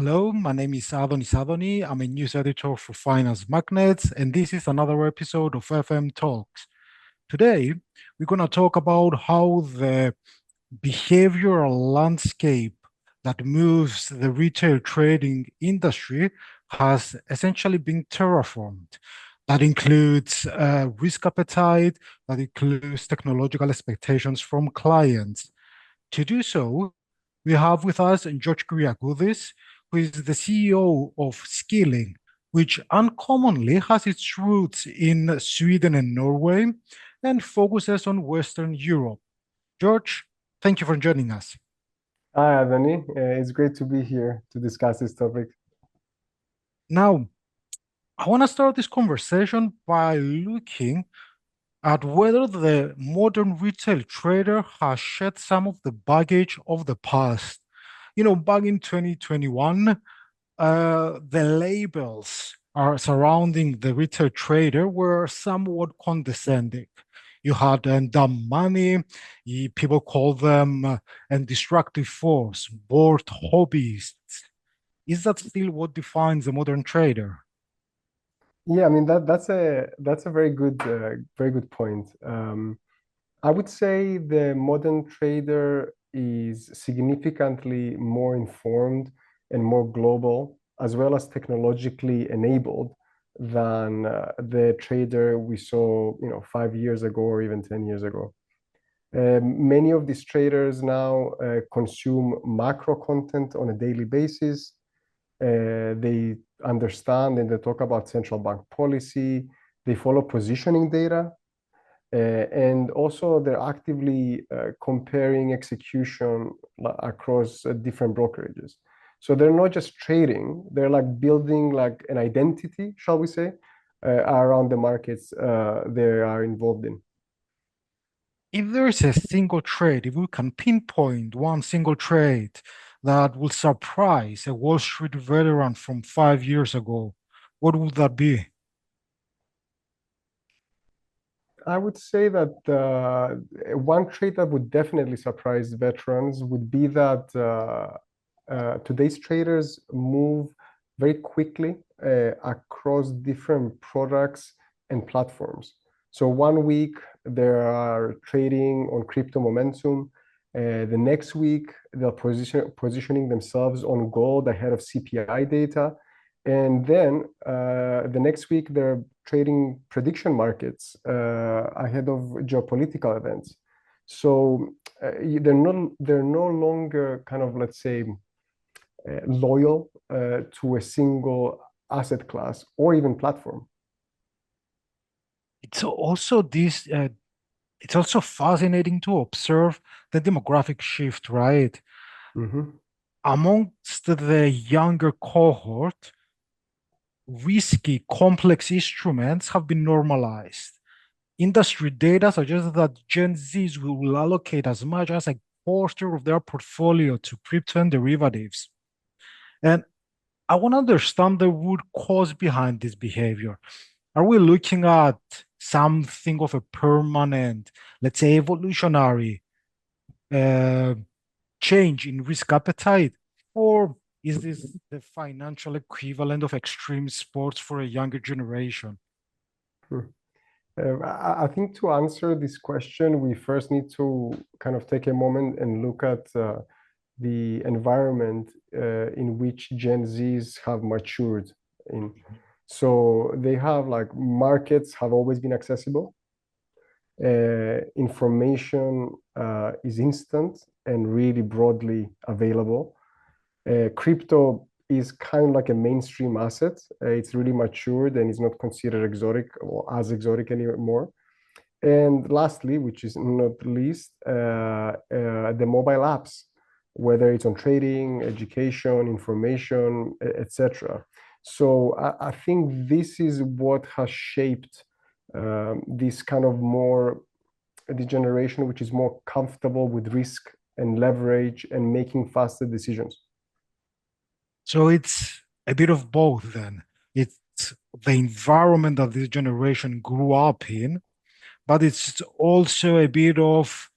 Hello, my name is Adoni. I'm a news editor for Finance Magnates, and this is another episode of FM Talks. Today, we're going to talk about how the behavioral landscape that moves the retail trading industry has essentially been terraformed. That includes risk appetite, that includes technological expectations from clients. To do so, we have with us George Kyriakoudes, who is the CEO of Skilling, which uncommonly has its roots in Sweden and Norway and focuses on Western Europe. George, thank you for joining us. Hi, Anthony. It's great to be here to discuss this topic. Now, I want to start this conversation by looking at whether the modern retail trader has shed some of the baggage of the past. Back in 2021, the labels are surrounding the retail trader were somewhat condescending. You had dumb money, people call them a destructive force, bored hobbyists. Is that still what defines a modern trader? Yeah, I mean that's a very good point. I would say the modern trader is significantly more informed and more global, as well as technologically enabled than the trader we saw, 5 years ago or even 10 years ago. Many of these traders now consume macro content on a daily basis. They understand and they talk about central bank policy. They follow positioning data. And also, they're actively comparing execution across different brokerages. So they're not just trading, they're like building like an identity, shall we say, around the markets they are involved in. If there is a single trade, if we can pinpoint one single trade that will surprise a Wall Street veteran from 5 years ago, what would that be? I would say that one trait that would definitely surprise veterans would be that today's traders move very quickly across different products and platforms. So one week they are trading on crypto momentum. The next week they're positioning themselves on gold ahead of CPI data. And then the next week, they're trading prediction markets ahead of geopolitical events. So they're no longer kind of, let's say, loyal to a single asset class or even platform. It's also this. It's also fascinating to observe the demographic shift, right? Mhm. Amongst the younger cohort, risky, complex instruments have been normalized. Industry data suggests that Gen Zs will allocate as much as a quarter of their portfolio to crypto and derivatives. And I want to understand the root cause behind this behavior. Are we looking at something of a permanent, let's say, evolutionary uh, change in risk appetite? Or is this the financial equivalent of extreme sports for a younger generation? Hmm. I think to answer this question, we first need to kind of take a moment and look at the environment in which Gen Zs have matured in. So they have like markets have always been accessible. Information is instant and really broadly available. Crypto is kind of like a mainstream asset. It's really matured and is not considered exotic or as exotic anymore. And lastly, which is not least, the mobile apps, whether it's on trading, education, information, etc. So I think this is what has shaped this kind of more the generation which is more comfortable with risk and leverage and making faster decisions. So it's a bit of both then. It's the environment that this generation grew up in, but it's also a bit of,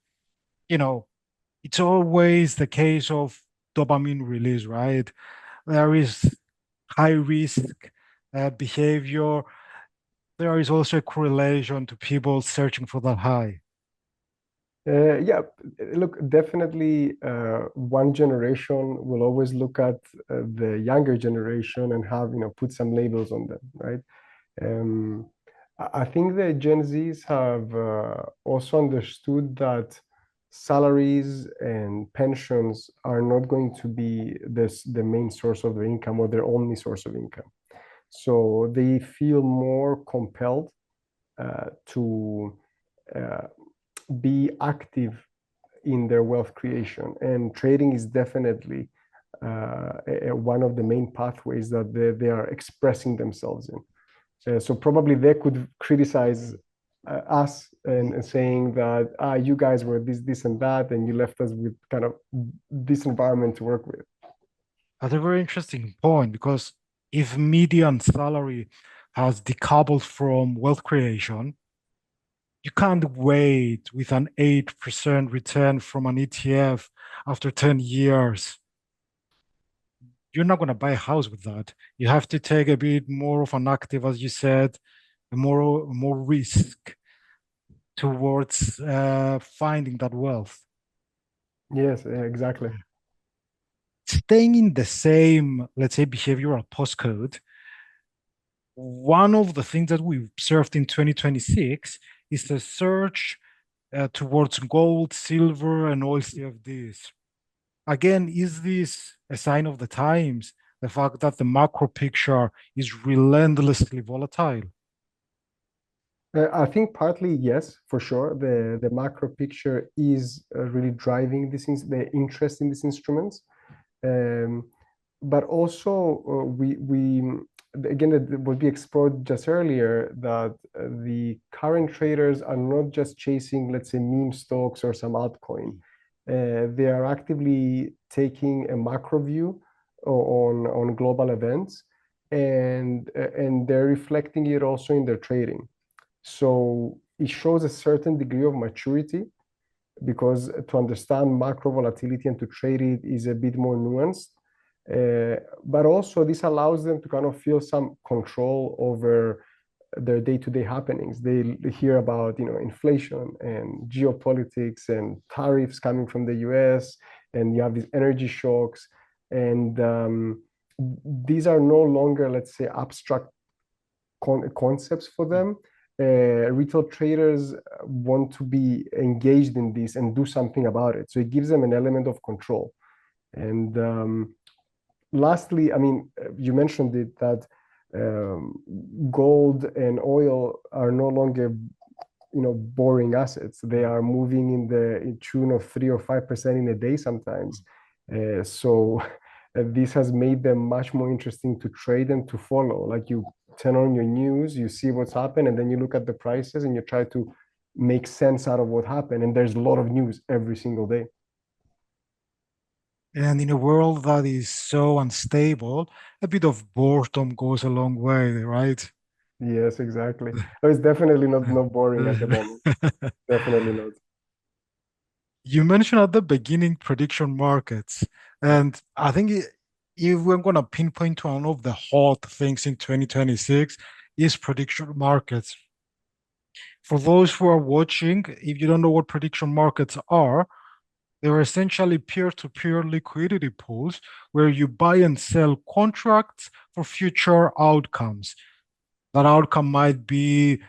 you know, it's always the case of dopamine release, right? there is high risk behavior. There is also a correlation to people searching for that high. Yeah, look, definitely one generation will always look at the younger generation and have, put some labels on them, right? Um, I think the Gen Zs have also understood that salaries and pensions are not going to be the main source of their income or their only source of income. So they feel more compelled to uh, be active in their wealth creation. And trading is definitely one of the main pathways that they are expressing themselves in. So probably they could criticize us and saying that you guys were this and that, and you left us with kind of this environment to work with. That's a very interesting point because if median salary has decoupled from wealth creation, you can't wait with an 8% return from an ETF after 10 years. You're not going to buy a house with that. You have to take a bit more of an active, as you said, more risk towards finding that wealth. Yes, exactly. Staying in the same, let's say, behavioral postcode, one of the things that we observed in 2026 is the surge towards gold, silver, and oil CFDs. Again, is this a sign of the times? The fact that the macro picture is relentlessly volatile? I think partly yes, for sure. The macro picture is really driving the interest in these instruments. Um, but also we again it will be explored just earlier that the current traders are not just chasing, let's say, meme stocks or some altcoin. They are actively taking a macro view on global events, and they're reflecting it also in their trading. So it shows a certain degree of maturity because to understand macro volatility and to trade it is a bit more nuanced. But also this allows them to kind of feel some control over their day-to-day happenings. They hear about, inflation and geopolitics and tariffs coming from the US, and you have these energy shocks. And these are no longer, let's say, abstract concepts for them. Retail traders want to be engaged in this and do something about it. So it gives them an element of control. And lastly, I mean, you mentioned it that gold and oil are no longer, boring assets. They are moving in tune of 3 or 5% in a day sometimes. So this has made them much more interesting to trade and to follow. Like you turn on your news, you see what's happened, and then you look at the prices and you try to make sense out of what happened. And there's a lot of news every single day. And in a world that is so unstable, a bit of boredom goes a long way, right? Yes, exactly. No, it's definitely not boring at the moment. Definitely not. You mentioned at the beginning prediction markets, and I think if we're going to pinpoint to one of the hot things in 2026 is prediction markets. For those who are watching, if you don't know what prediction markets are, they're essentially peer-to-peer liquidity pools where you buy and sell contracts for future outcomes. That outcome might be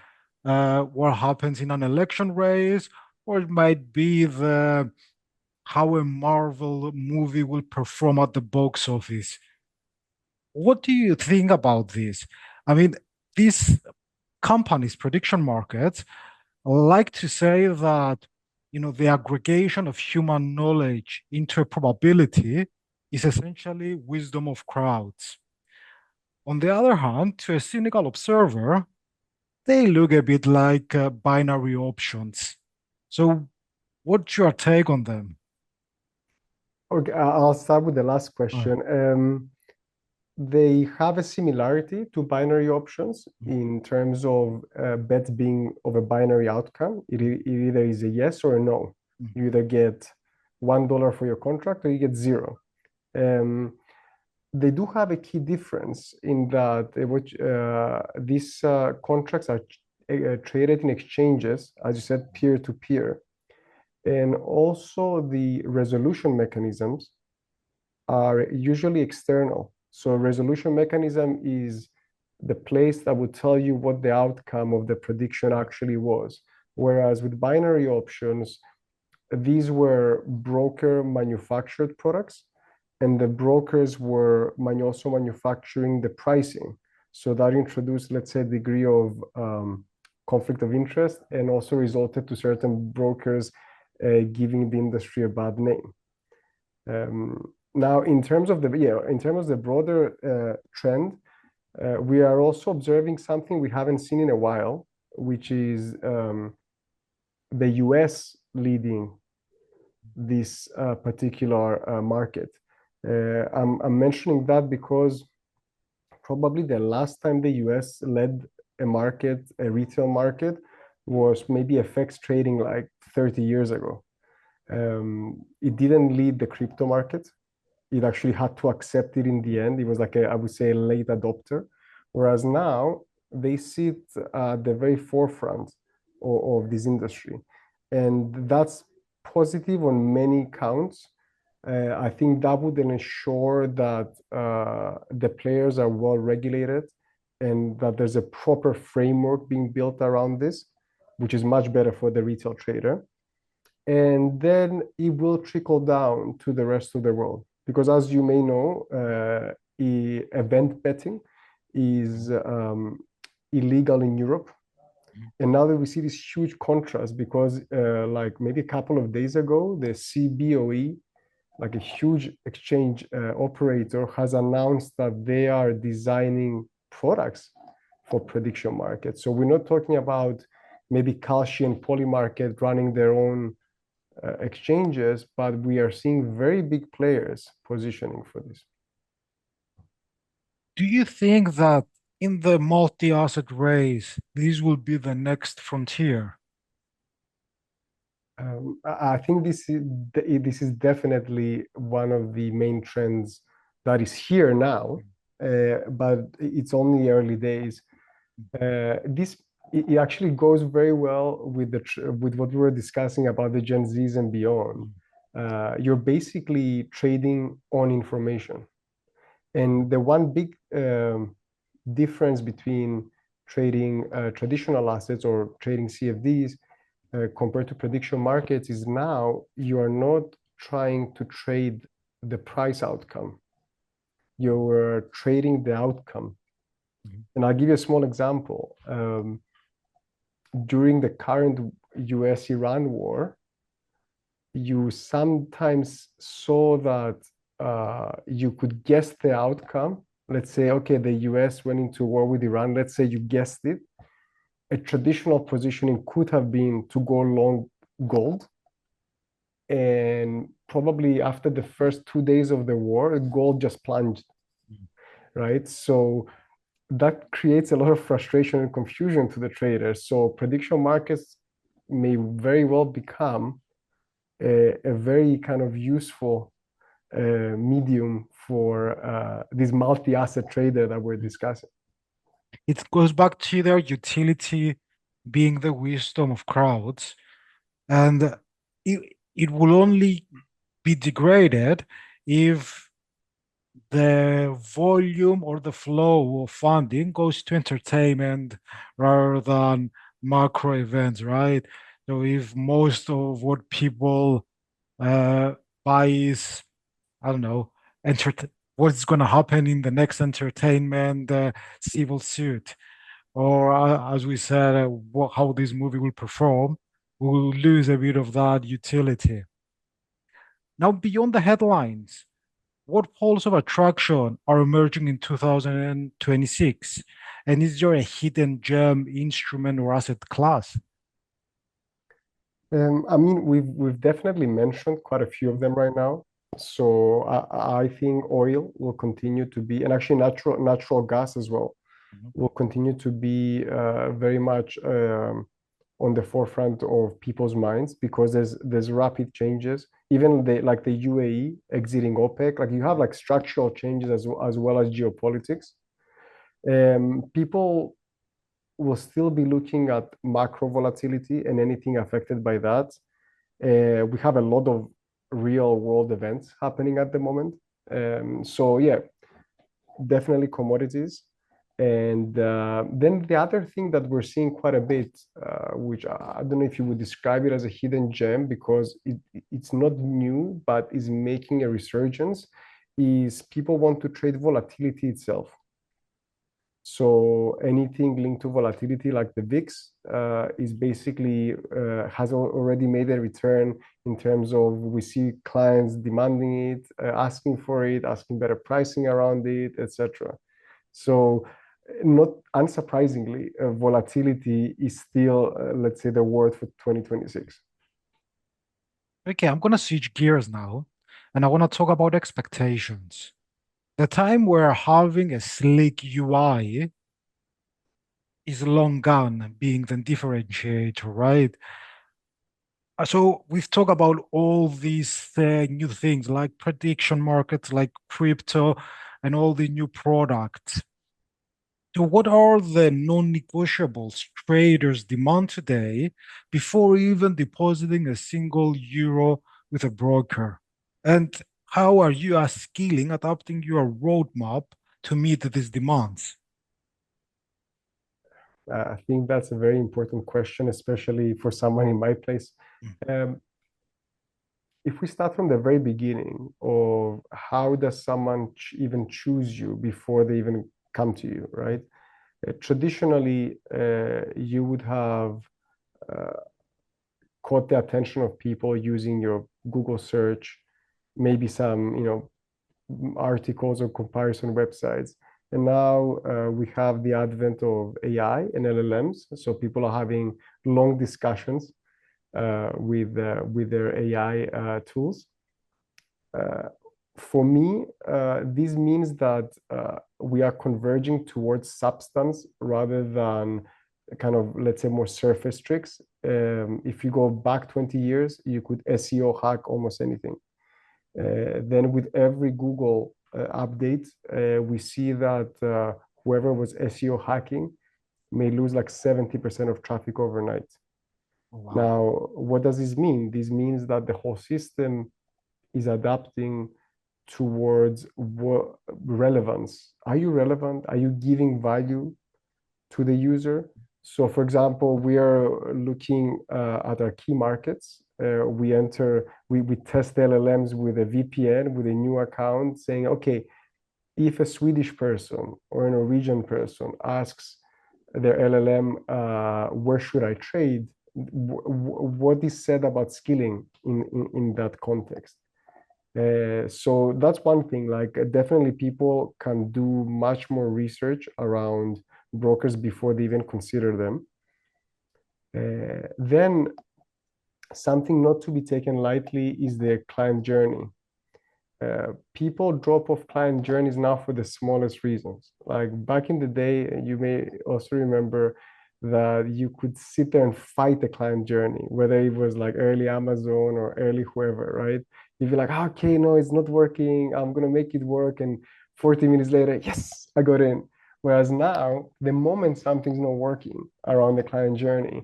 what happens in an election race, or it might be the how a Marvel movie will perform at the box office. What do you think about this? I mean, these companies, prediction markets, like to say that the aggregation of human knowledge into a probability is essentially wisdom of crowds. On the other hand, to a cynical observer, they look a bit like binary options. So, what's your take on them? Okay, I'll start with the last Uh, question. They have a similarity to binary options in terms of bets being of a binary outcome. It either is a yes or a no. You either get $1 for your contract or you get zero. Um, they do have a key difference in that these contracts are traded in exchanges, as you said, peer to peer. And also the resolution mechanisms are usually external. So resolution mechanism is the place that would tell you what the outcome of the prediction actually was. Whereas with binary options, these were broker manufactured products, and the brokers were also manufacturing the pricing. So that introduced, let's say, a degree of conflict of interest, and also resulted to certain brokers giving the industry a bad name. Now, in terms of the broader trend, we are also observing something we haven't seen in a while, which is the US leading this particular market. I'm mentioning that because probably the last time the US led a retail market, was maybe FX trading like 30 years ago. It didn't lead the crypto market. It actually had to accept it in the end. It was like I would say, a late adopter. Whereas now they sit at the very forefront of this industry. And that's positive on many counts. I think that would ensure that the players are well regulated and that there's a proper framework being built around this, which is much better for the retail trader. And then it will trickle down to the rest of the world. Because as you may know, event betting is illegal in Europe. And now that we see this huge contrast, because like maybe a couple of days ago, the CBOE, like a huge exchange operator, has announced that they are designing products for prediction markets. So we're not talking about maybe Kalshi and Polymarket running their own exchanges, but we are seeing very big players positioning for this. Do you think that in the multi-asset race, this will be the next frontier? I think this is definitely one of the main trends that is here now, but it's only early days. This it actually goes very well with with what we were discussing about the Gen Zs and beyond. You're basically trading on information, and the one big difference between trading traditional assets or trading CFDs compared to prediction markets is now you are not trying to trade the price outcome. You're trading the outcome. And I'll give you a small example. During the current US-Iran war, you sometimes saw that you could guess the outcome. Let's say, okay, the US went into war with Iran. Let's say you guessed it. A traditional positioning could have been to go long gold. And probably after the first 2 days of the war, gold just plunged, right? So that creates a lot of frustration and confusion to the traders. So prediction markets may very well become a very kind of useful medium for this multi-asset trader that we're discussing. It goes back to their utility being the wisdom of crowds, and it will only be degraded if the volume or the flow of funding goes to entertainment rather than macro events, right? So if most of what people buy is, I don't know, what's going to happen in the next entertainment civil suit, or as we said, how this movie will perform, we will lose a bit of that utility. Now, beyond the headlines, what poles of attraction are emerging in 2026? And is there a hidden gem instrument or asset class? I mean, we've definitely mentioned quite a few of them right now. So I think oil will continue to be, and actually natural gas as well, will continue to be very much on the forefront of people's minds because there's rapid changes. even like the UAE exiting OPEC, like you have like structural changes as well as geopolitics. People will still be looking at macro volatility and anything affected by that. We have a lot of real world events happening at the moment. So yeah, definitely commodities. And then the other thing that we're seeing quite a bit, which I don't know if you would describe it as a hidden gem because it's not new, but is making a resurgence, is people want to trade volatility itself. So anything linked to volatility like the VIX is basically has already made a return in terms of we see clients demanding it, asking for it, asking better pricing around it, etc. So not unsurprisingly, volatility is still, let's say, the word for 2026. Okay, I'm gonna switch gears now, and I want to talk about expectations. The time where having a sleek UI is long gone, being the differentiator, right? So we've talked about all these new things like prediction markets, like crypto, and all the new products. So what are the non-negotiables traders demand today before even depositing a single euro with a broker? And how are you as scaling adapting your roadmap to meet these demands? I think that's a very important question, especially for someone in my place. Mm. Um, if we start from the very beginning of how does someone even choose you before they even come to you, right? Traditionally, you would have uh, caught the attention of people using your Google search, maybe some, articles or comparison websites. And now we have the advent of AI and LLMs. So people are having long discussions with their AI tools. For me, this means that we are converging towards substance rather than kind of, let's say, more surface tricks. If you go back 20 years, you could SEO hack almost anything. Then with every Google update, we see that whoever was SEO hacking may lose like 70% of traffic overnight. Oh, wow. Now, what does this mean? This means that the whole system is adapting towards relevance. Are you relevant? Are you giving value to the user? So, for example, we are looking at our key markets. We test LLMs with a VPN, with a new account, saying, okay, if a Swedish person or a Norwegian person asks their LLM, where should I trade? What is said about skilling in that context? So that's one thing. Like definitely, people can do much more research around brokers before they even consider them. Then something not to be taken lightly is the client journey. People drop off client journeys now for the smallest reasons. Like back in the day, you may also remember that you could sit there and fight the client journey, whether it was like early Amazon or early whoever, right? You'd be like, okay, no, it's not working. I'm gonna make it work. And 40 minutes later, yes, I got in. Whereas now, the moment something's not working around the client journey,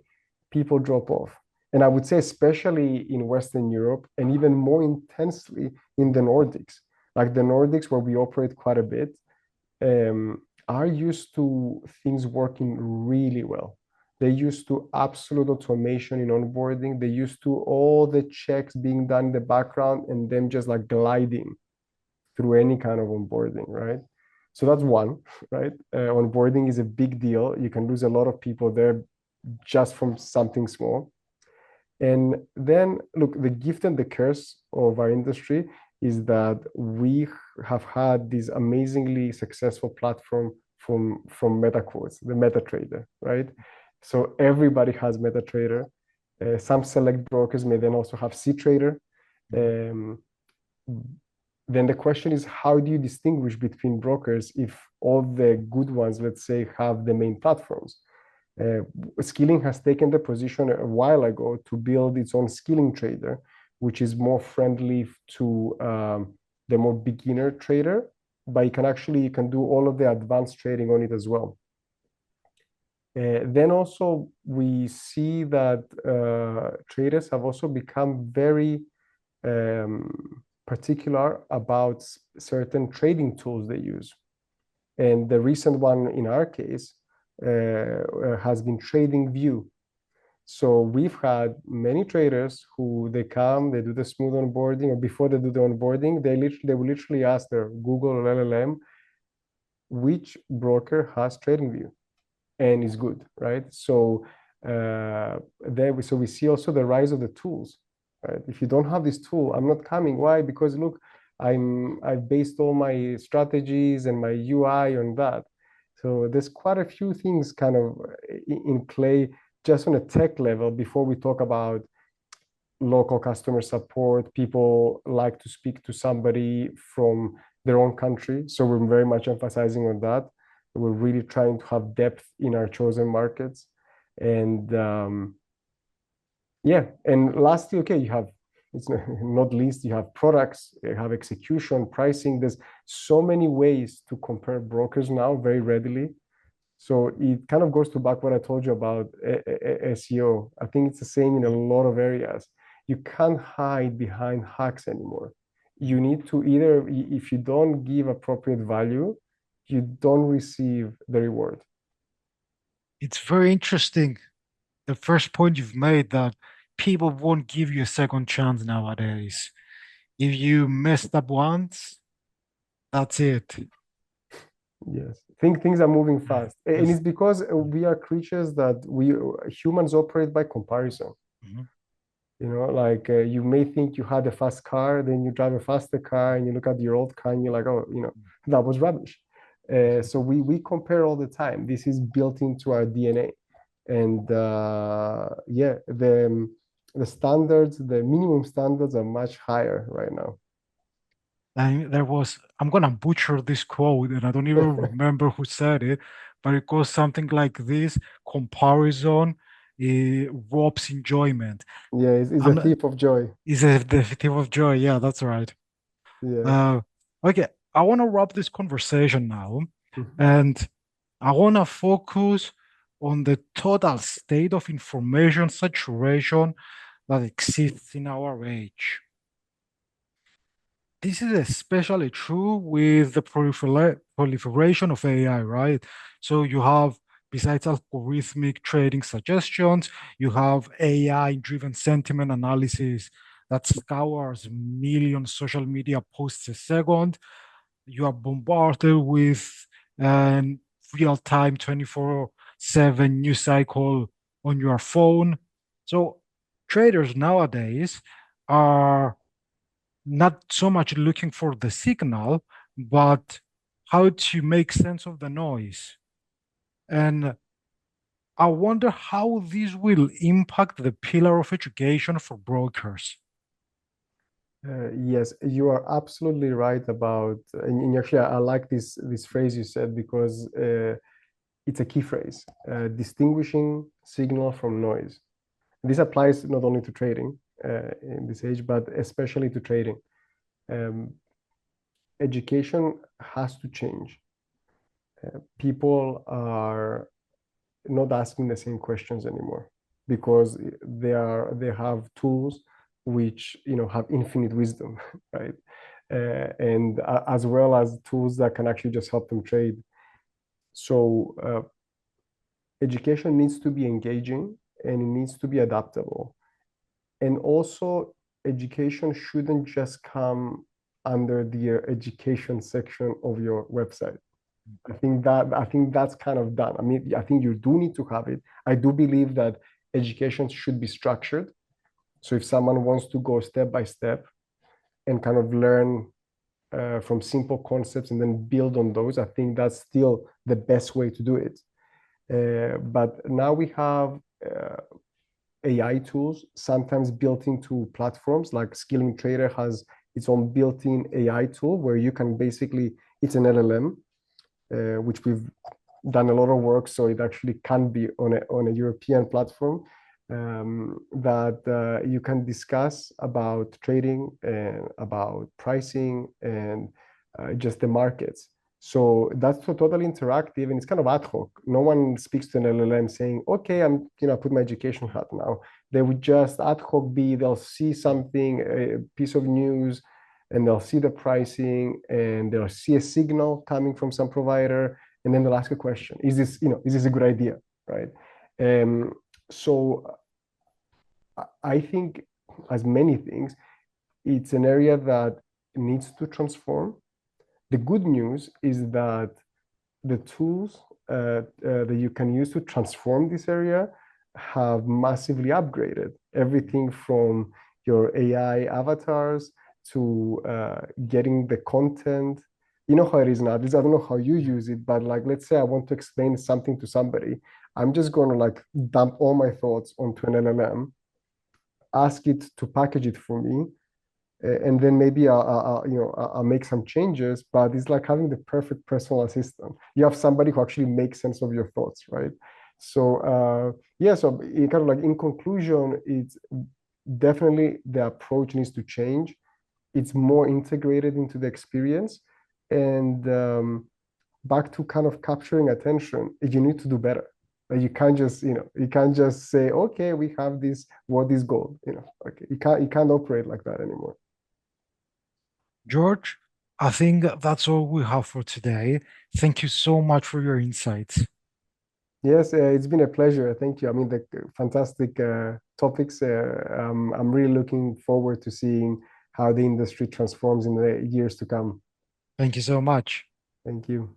people drop off. And I would say, especially in Western Europe, and even more intensely in the Nordics. Like the Nordics, where we operate quite a bit, are used to things working really well. They're used to absolute automation in onboarding. They're used to all the checks being done in the background and them just like gliding through any kind of onboarding, right? So that's one, right? Onboarding is a big deal. You can lose a lot of people there just from something small. And then, look, the gift and the curse of our industry is that we have had this amazingly successful platform from MetaQuotes, the MetaTrader, right? So everybody has MetaTrader. Some select brokers may then also have CTrader. Um, then the question is, how do you distinguish between brokers if all the good ones, let's say, have the main platforms? Uh, Skilling has taken the position a while ago to build its own skilling trader, which is more friendly to the more beginner trader, but you can do all of the advanced trading on it as well. Then also we see that traders have also become very particular about certain trading tools they use. And the recent one in our case has been TradingView. So we've had many traders who they come, they do the smooth onboarding, or before they do the onboarding, they will literally ask their Google or LLM, which broker has TradingView and is good, right? So so we see also the rise of the tools, right? If you don't have this tool, I'm not coming. Why? Because look, I've based all my strategies and my UI on that. So there's quite a few things kind of in play just on a tech level before we talk about local customer support. People like to speak to somebody from their own country. So we're very much emphasizing on that. We're really trying to have depth in our chosen markets. And yeah, and lastly, okay, you have, it's not least, you have products, you have execution, pricing. There's so many ways to compare brokers now very readily. So it kind of goes to back what I told you about SEO. I think it's the same in a lot of areas. You can't hide behind hacks anymore. You need to either, if you don't give appropriate value, you don't receive the reward. It's very interesting. The first point you've made that people won't give you a second chance nowadays. If you messed up once, that's it. Yes, think things are moving Yeah. fast, and Yes. it's because we are creatures that we humans operate by comparison. Mhm. You know, like you may think you had a fast car, then you drive a faster car, and you look at your old car, and you're like, oh, that was rubbish. So we compare all the time. This is built into our DNA, and yeah, the standards, the minimum standards, are much higher right now. And I'm gonna butcher this quote, and I don't even remember who said it, but it goes something like this: comparison robs enjoyment. Yeah, it's a I'm not, thief of joy. is a definitive of joy. Yeah, that's right. Yeah. Uh, okay, I want to wrap this conversation now, Mhm. and I want to focus on the total state of information saturation that exists in our age. This is especially true with the proliferation of AI, right? So you have, besides algorithmic trading suggestions, you have AI-driven sentiment analysis that scours millions social media posts a second. You are bombarded with an real-time 24/7 news cycle on your phone. So traders nowadays are not so much looking for the signal, but how to make sense of the noise. And I wonder how this will impact the pillar of education for brokers. Yes, you are absolutely right about, and actually, I like this phrase you said because it's a key phrase, distinguishing signal from noise. This applies not only to trading in this age, but especially to trading. Um, Education has to change. People are not asking the same questions anymore because they have tools which have infinite wisdom, right? And as well as tools that can actually just help them trade. So education needs to be engaging and it needs to be adaptable. And also, education shouldn't just come under the education section of your website. I think that's kind of done. I mean, I think you do need to have it. I do believe that education should be structured. So if someone wants to go step by step and kind of learn from simple concepts and then build on those, I think that's still the best way to do it. But now we have AI tools sometimes built into platforms like Skilling Trader has its own built-in AI tool where you can basically, it's an LLM, which we've done a lot of work, so it actually can be on a European platform. that you can discuss about trading and about pricing and just the markets. So that's totally interactive and it's kind of ad hoc. No one speaks to an LLM saying, okay, I'm, put my education hat now. They would just ad hoc they'll see something, a piece of news, and they'll see the pricing and they'll see a signal coming from some provider. And then they'll ask a question. Is this a good idea? Right. So I think, as many things, it's an area that needs to transform. The good news is that the tools that you can use to transform this area have massively upgraded. Everything from your AI avatars to getting the content. You know how it is now. I don't know how you use it, but like, let's say I want to explain something to somebody. I'm just going to like dump all my thoughts onto an LLM, ask it to package it for me, and then maybe I'll make some changes. But it's like having the perfect personal assistant. You have somebody who actually makes sense of your thoughts, right? So yeah, so it kind of like in conclusion, it's definitely the approach needs to change. It's more integrated into the experience, and back to kind of capturing attention, you need to do better. Like you can't just say, okay, we have this, what is goal? Okay, you can't operate like that anymore. George, I think that's all we have for today. Thank you so much for your insights. Yes, it's been a pleasure. Thank you. I mean, the fantastic topics. I'm really looking forward to seeing how the industry transforms in the years to come. Thank you so much. Thank you.